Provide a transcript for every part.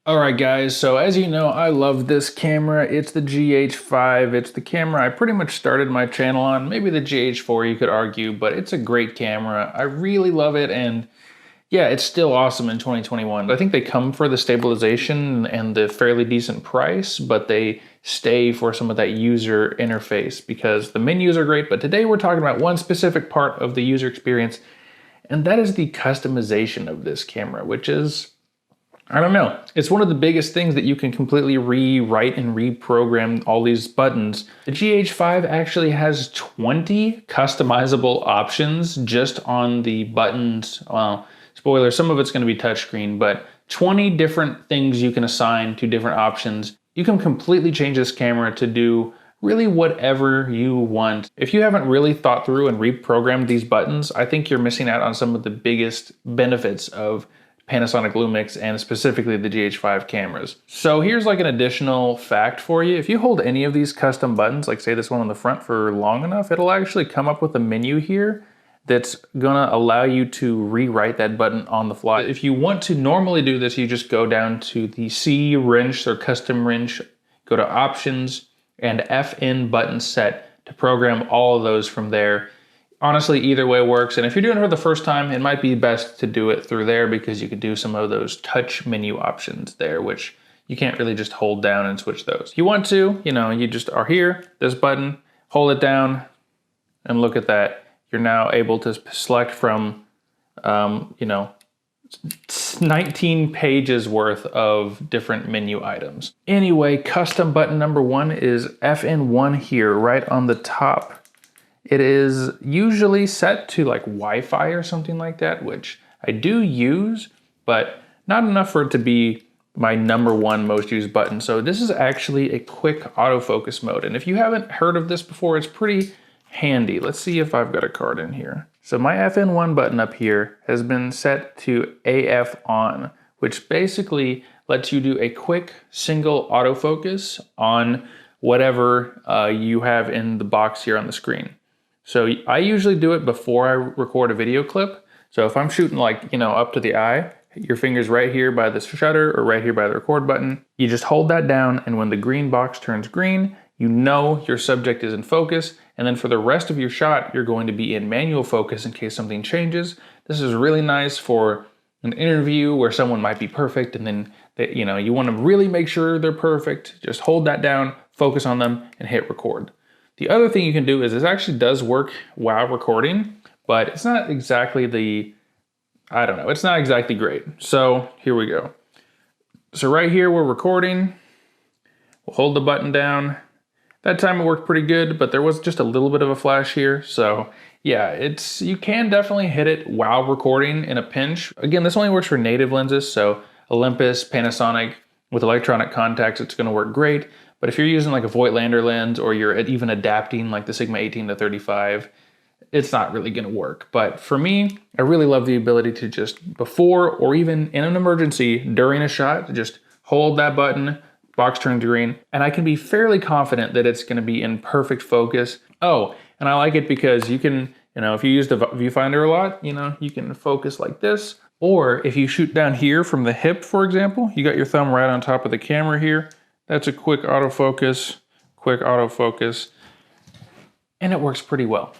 Alright guys, so as you know, I love this camera. It's the GH5. It's the camera I pretty much started my channel on. Maybe the GH4 you could argue, but it's a great camera. I really love it, and yeah, it's still awesome in 2021. I think they come for the stabilization and the fairly decent price, but they stay for some of that user interface because the menus are great. But today we're talking about one specific part of the user experience, and that is the customization of this camera, which is, I don't know. It's one of the biggest things that you can completely rewrite and reprogram all these buttons. The GH5 actually has 20 customizable options just on the buttons. Well, spoiler, some of it's going to be touchscreen, but 20 different things you can assign to different options. You can completely change this camera to do really whatever you want. If you haven't really thought through and reprogrammed these buttons, I think you're missing out on some of the biggest benefits of Panasonic Lumix and specifically the GH5 cameras. So here's like an additional fact for you. If you hold any of these custom buttons, like say this one on the front, for long enough, it'll actually come up with a menu here that's gonna allow you to rewrite that button on the fly. If you want to normally do this, you just go down to the C wrench or custom wrench, go to options and FN button set to program all of those from there. Honestly, either way works. And if you're doing it for the first time, it might be best to do it through there because you could do some of those touch menu options there, which you can't really just hold down and switch those. If you want to, you just are here, this button, hold it down, and look at that. You're now able to select from, 19 pages worth of different menu items. Anyway, custom button number 1 is FN1 here, right on the top. It is usually set to like Wi-Fi or something like that, which I do use, but not enough for it to be my number 1 most used button. So this is actually a quick autofocus mode. And if you haven't heard of this before, it's pretty handy. Let's see if I've got a card in here. So my FN1 button up here has been set to AF on, which basically lets you do a quick single autofocus on whatever you have in the box here on the screen. So I usually do it before I record a video clip. So if I'm shooting up to the eye, your finger's right here by the shutter or right here by the record button. You just hold that down, and when the green box turns green, you know your subject is in focus. And then for the rest of your shot, you're going to be in manual focus in case something changes. This is really nice for an interview where someone might be perfect and then you want to really make sure they're perfect. Just hold that down, focus on them, and hit record. The other thing you can do is this actually does work while recording, but it's not exactly it's not exactly great. So here we go. So right here we're recording. We'll hold the button down. That time it worked pretty good, but there was just a little bit of a flash here. So yeah, you can definitely hit it while recording in a pinch. Again, this only works for native lenses, so Olympus, Panasonic, with electronic contacts, it's gonna work great. But if you're using like a Voigtlander lens or you're even adapting like the Sigma 18 to 35, it's not really gonna work. But for me, I really love the ability to just before or even in an emergency during a shot, just hold that button, box turns green, and I can be fairly confident that it's gonna be in perfect focus. Oh, and I like it because you can, if you use the viewfinder a lot, you can focus like this. Or if you shoot down here from the hip, for example, you got your thumb right on top of the camera here. That's a quick autofocus, and it works pretty well.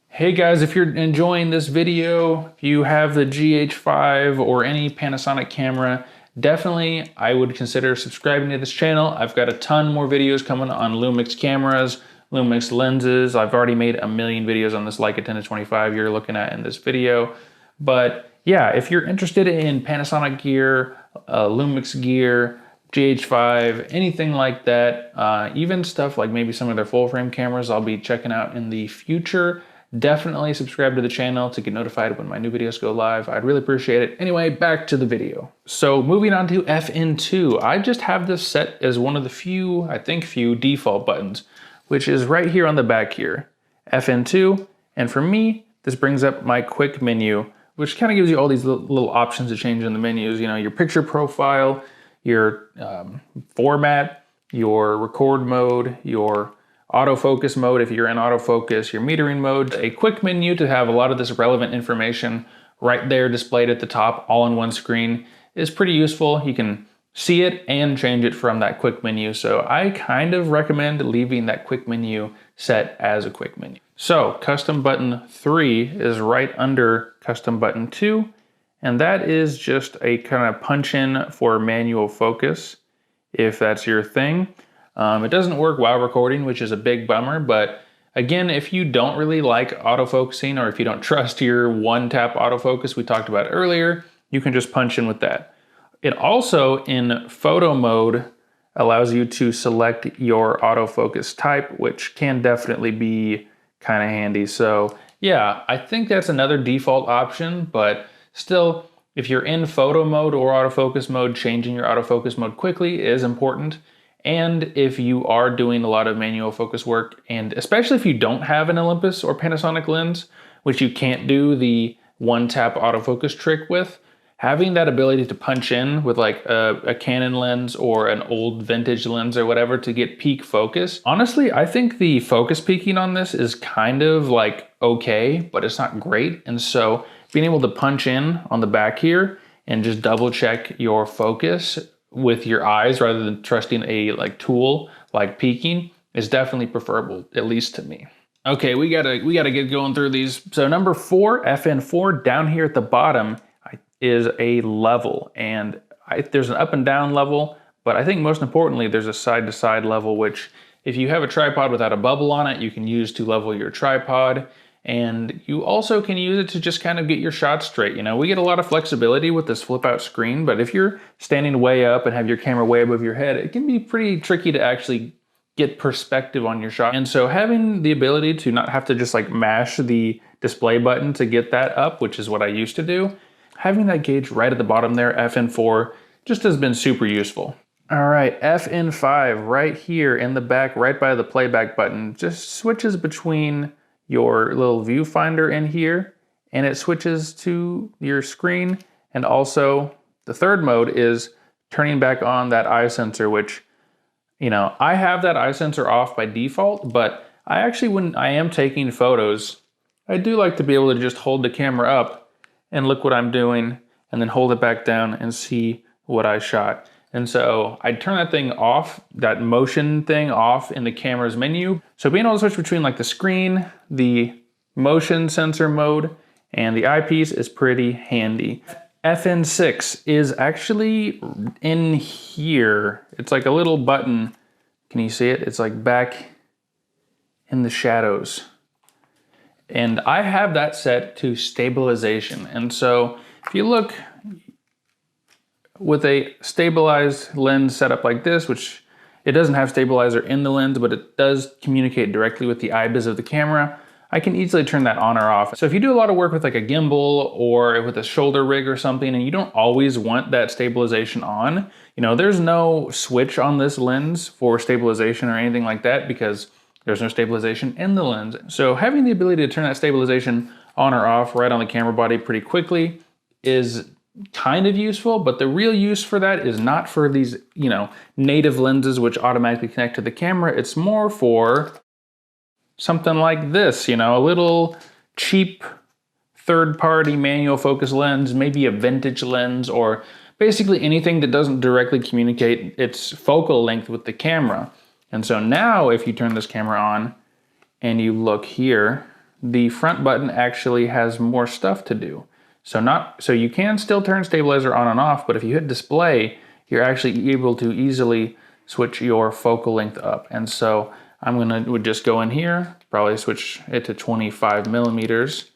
Hey guys, if you're enjoying this video, if you have the GH5 or any Panasonic camera, definitely I would consider subscribing to this channel. I've got a ton more videos coming on Lumix cameras, Lumix lenses. I've already made a million videos on this Leica 10-25 you're looking at in this video. But yeah, if you're interested in Panasonic gear, Lumix gear, GH5, anything like that, even stuff like maybe some of their full frame cameras I'll be checking out in the future. Definitely subscribe to the channel to get notified when my new videos go live. I'd really appreciate it. Anyway, back to the video. So moving on to FN2, I just have this set as one of the few default buttons, which is right here on the back here, FN2. And for me, this brings up my quick menu, which kind of gives you all these little options to change in the menus, your picture profile, your format, your record mode, your autofocus mode if you're in autofocus, your metering mode, a quick menu to have a lot of this relevant information right there displayed at the top all on one screen is pretty useful. You can see it and change it from that quick menu. So I kind of recommend leaving that quick menu set as a quick menu. So custom button 3 is right under custom button 2, and that is just a kind of punch in for manual focus, if that's your thing. It doesn't work while recording, which is a big bummer, but again, if you don't really like autofocusing, or if you don't trust your one-tap autofocus we talked about earlier, you can just punch in with that. It also, in photo mode, allows you to select your autofocus type, which can definitely be kind of handy. So yeah, I think that's another default option, but still, if you're in photo mode or autofocus mode, changing your autofocus mode quickly is important. And if you are doing a lot of manual focus work, and especially if you don't have an Olympus or Panasonic lens, which you can't do the one-tap autofocus trick with, having that ability to punch in with like a Canon lens or an old vintage lens or whatever to get peak focus. Honestly, I think the focus peaking on this is kind of like okay, but it's not great. And so being able to punch in on the back here and just double check your focus with your eyes rather than trusting a like tool like peaking is definitely preferable, at least to me. Okay, we gotta get going through these. So number 4, FN4, down here at the bottom, is a level, and there's an up and down level, but I think most importantly there's a side to side level, which if you have a tripod without a bubble on it, you can use to level your tripod, and you also can use it to just kind of get your shots straight. You know, we get a lot of flexibility with this flip out screen, but if you're standing way up and have your camera way above your head, it can be pretty tricky to actually get perspective on your shot. And so having the ability to not have to just like mash the display button to get that up, which is what I used to do, having that gauge right at the bottom there, FN4, just has been super useful. All right, FN5 right here in the back, right by the playback button, just switches between your little viewfinder in here, and it switches to your screen. And also the third mode is turning back on that eye sensor, which, you know, I have that eye sensor off by default, but I actually, when I am taking photos, I do like to be able to just hold the camera up and look what I'm doing, and then hold it back down and see what I shot. And so I turn that thing off, that motion thing off in the camera's menu. So being able to switch between like the screen, the motion sensor mode, and the eyepiece is pretty handy. FN6 is actually in here. It's like a little button. Can you see it? It's like back in the shadows. And I have that set to stabilization. And so if you look with a stabilized lens setup like this, which it doesn't have stabilizer in the lens, but it does communicate directly with the IBIS of the camera, I can easily turn that on or off. So if you do a lot of work with like a gimbal or with a shoulder rig or something, and you don't always want that stabilization on, you know, there's no switch on this lens for stabilization or anything like that, because there's no stabilization in the lens. So having the ability to turn that stabilization on or off right on the camera body pretty quickly is kind of useful, but the real use for that is not for these, you know, native lenses which automatically connect to the camera. It's more for something like this, you know, a little cheap third-party manual focus lens, maybe a vintage lens, or basically anything that doesn't directly communicate its focal length with the camera. And so now if you turn this camera on and you look here, the front button actually has more stuff to do. So you can still turn stabilizer on and off, but if you hit display, you're actually able to easily switch your focal length up. And so would just go in here, probably switch it to 25 millimeters.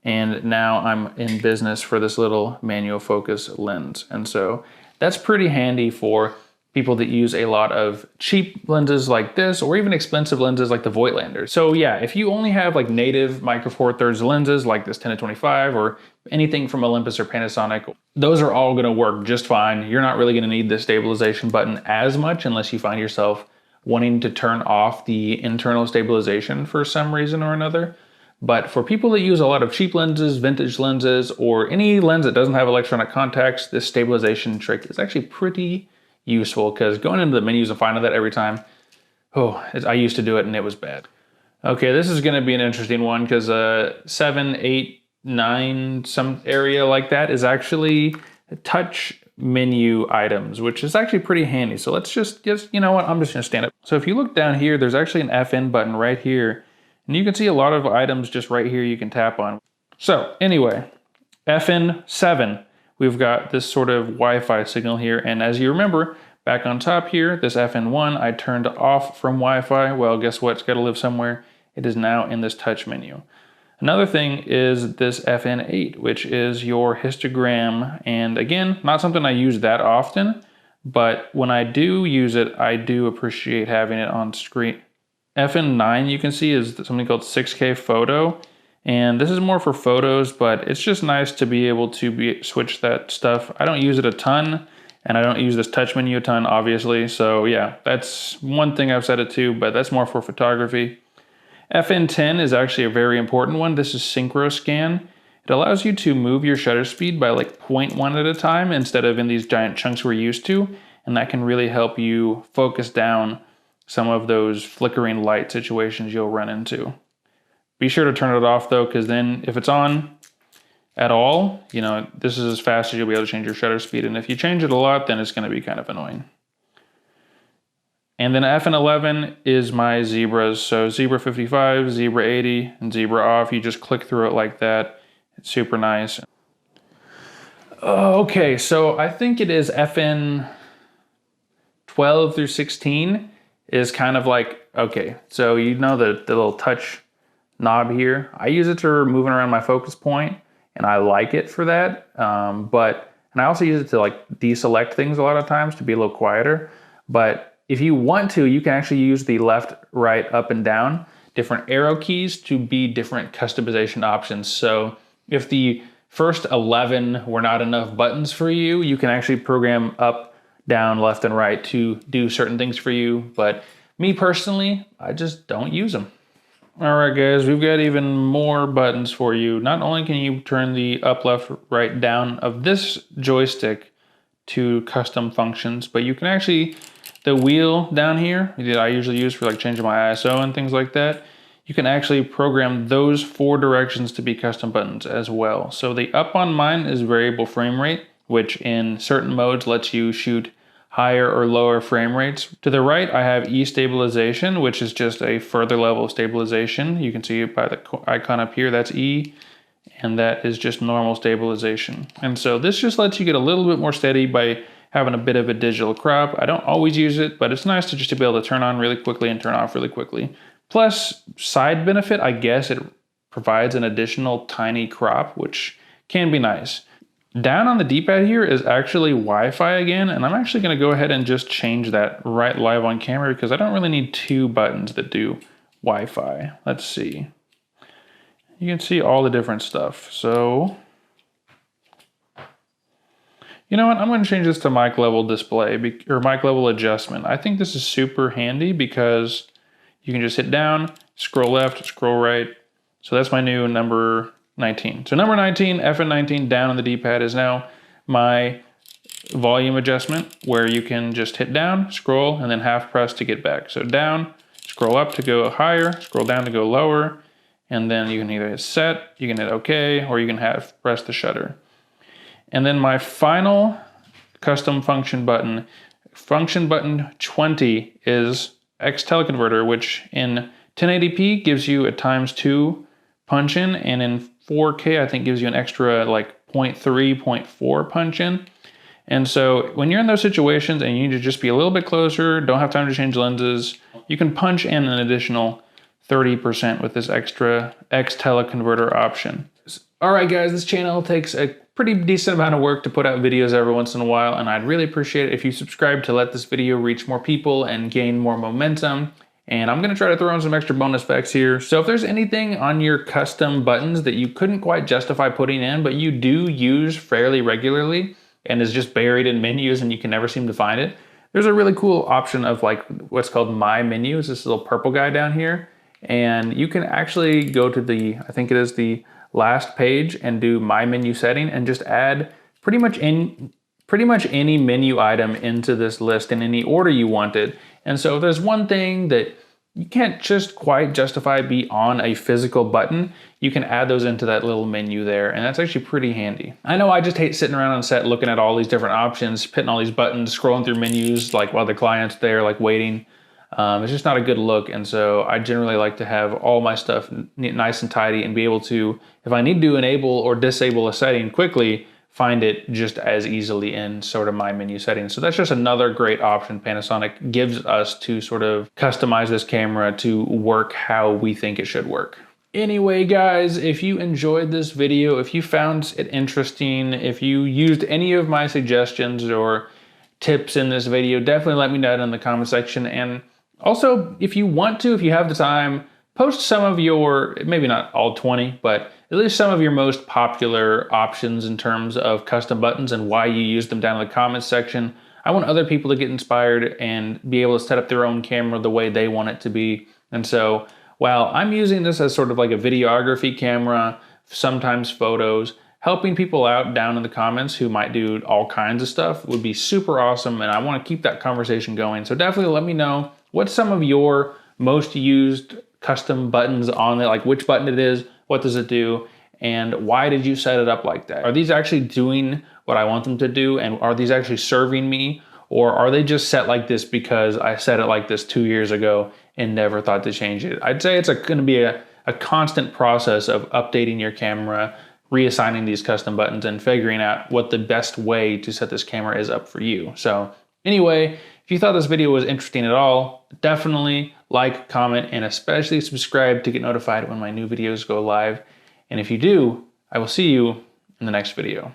And now I'm in business for this little manual focus lens. And so that's pretty handy for people that use a lot of cheap lenses like this, or even expensive lenses like the Voigtlander. So yeah, if you only have like native micro four thirds lenses like this 10-25 or anything from Olympus or Panasonic, those are all gonna work just fine. You're not really gonna need the stabilization button as much unless you find yourself wanting to turn off the internal stabilization for some reason or another. But for people that use a lot of cheap lenses, vintage lenses, or any lens that doesn't have electronic contacts, this stabilization trick is actually pretty useful, because going into the menus and finding that every time, I used to do it and it was bad. Okay, this is gonna be an interesting one, because 7, 8, 9, some area like that is actually touch menu items, which is actually pretty handy. So let's just, you know what, I'm just gonna stand up. So if you look down here, there's actually an FN button right here, and you can see a lot of items just right here you can tap on. So anyway, FN7, we've got this sort of Wi-Fi signal here, and as you remember, back on top here, this FN1, I turned off from Wi-Fi. Well, guess what, it's gotta live somewhere. It is now in this touch menu. Another thing is this FN8, which is your histogram. And again, not something I use that often, but when I do use it, I do appreciate having it on screen. FN9, you can see, is something called 6K photo. And this is more for photos, but it's just nice to be able to switch that stuff. I don't use it a ton, and I don't use this touch menu a ton, obviously. So yeah, that's one thing I've set it to, but that's more for photography. FN10 is actually a very important one. This is synchro scan. It allows you to move your shutter speed by like 0.1 at a time instead of in these giant chunks we're used to. And that can really help you focus down some of those flickering light situations you'll run into. Be sure to turn it off though, because then if it's on at all, you know, this is as fast as you'll be able to change your shutter speed. And if you change it a lot, then it's going to be kind of annoying. And then FN11 is my zebras. So zebra 55, zebra 80, and zebra off. You just click through it like that. It's super nice. Okay, so I think it is FN 12 through 16 is kind of like, okay, so you know the little touch knob here. I use it to moving around my focus point, and I like it for that. And I also use it to like deselect things a lot of times to be a little quieter. But if you want to, you can actually use the left, right, up, and down, different arrow keys to be different customization options. So if the first 11 were not enough buttons for you, you can actually program up, down, left, and right to do certain things for you. But me personally, I just don't use them. All right, guys, we've got even more buttons for you. Not only can you turn the up, left, right, down of this joystick to custom functions, but you can actually, the wheel down here that I usually use for like changing my ISO and things like that, you can actually program those 4 directions to be custom buttons as well. So the up on mine is variable frame rate, which in certain modes lets you shoot higher or lower frame rates. To the right, I have E stabilization, which is just a further level of stabilization. You can see it by the icon up here, that's E, and that is just normal stabilization. And so this just lets you get a little bit more steady by having a bit of a digital crop. I don't always use it, but it's nice to just to be able to turn on really quickly and turn off really quickly. Plus, side benefit, I guess it provides an additional tiny crop, which can be nice. Down on the D-pad here is actually Wi-Fi again, and I'm actually going to go ahead and just change that right live on camera because I don't really need 2 buttons that do Wi-Fi. Let's see. You can see all the different stuff. So, you know what? I'm going to change this to mic level display or mic level adjustment. I think this is super handy because you can just hit down, scroll left, scroll right. So that's my new number 19. So number 19, FN19 down on the D-pad is now my volume adjustment where you can just hit down, scroll, and then half press to get back. So down, scroll up to go higher, scroll down to go lower, and then you can either hit set, you can hit OK, or you can half press the shutter. And then my final custom function button 20 is X teleconverter, which in 1080p gives you a ×2 punch in, and in 4K I think gives you an extra like 0.3, 0.4 punch in. And so when you're in those situations and you need to just be a little bit closer, don't have time to change lenses, you can punch in an additional 30% with this extra X teleconverter option. All right, guys, this channel takes a pretty decent amount of work to put out videos every once in a while, and I'd really appreciate it if you subscribe to let this video reach more people and gain more momentum. And I'm gonna try to throw in some extra bonus effects here. So if there's anything on your custom buttons that you couldn't quite justify putting in, but you do use fairly regularly and is just buried in menus and you can never seem to find it, there's a really cool option of like what's called My Menu. It's this little purple guy down here. And you can actually go to the, I think it is the last page, and do My Menu setting and just add pretty much any menu item into this list in any order you want it. And so if there's one thing that you can't just quite justify be on a physical button. You can add those into that little menu there, and that's actually pretty handy. I know I just hate sitting around on set looking at all these different options, hitting all these buttons, scrolling through menus like while the client's there like waiting. It's just not a good look, and so I generally like to have all my stuff nice and tidy and be able to, if I need to enable or disable a setting quickly, find it just as easily in sort of my menu settings. So that's just another great option Panasonic gives us to sort of customize this camera to work how we think it should work. Anyway, guys, if you enjoyed this video, if you found it interesting, if you used any of my suggestions or tips in this video, definitely let me know in the comment section. And also, if you want to, if you have the time, post some of your, maybe not all 20, but at least some of your most popular options in terms of custom buttons and why you use them down in the comments section. I want other people to get inspired and be able to set up their own camera the way they want it to be. And so while I'm using this as sort of like a videography camera, sometimes photos, helping people out down in the comments who might do all kinds of stuff would be super awesome, and I want to keep that conversation going. So definitely let me know what's some of your most used custom buttons on it, like which button it is, what does it do, and why did you set it up like that? Are these actually doing what I want them to do, and are these actually serving me, or are they just set like this because I set it like this 2 years ago and never thought to change it? I'd say it's going to be a constant process of updating your camera, reassigning these custom buttons, and figuring out what the best way to set this camera is up for you. So anyway, if you thought this video was interesting at all, definitely like, comment, and especially subscribe to get notified when my new videos go live. And if you do, I will see you in the next video.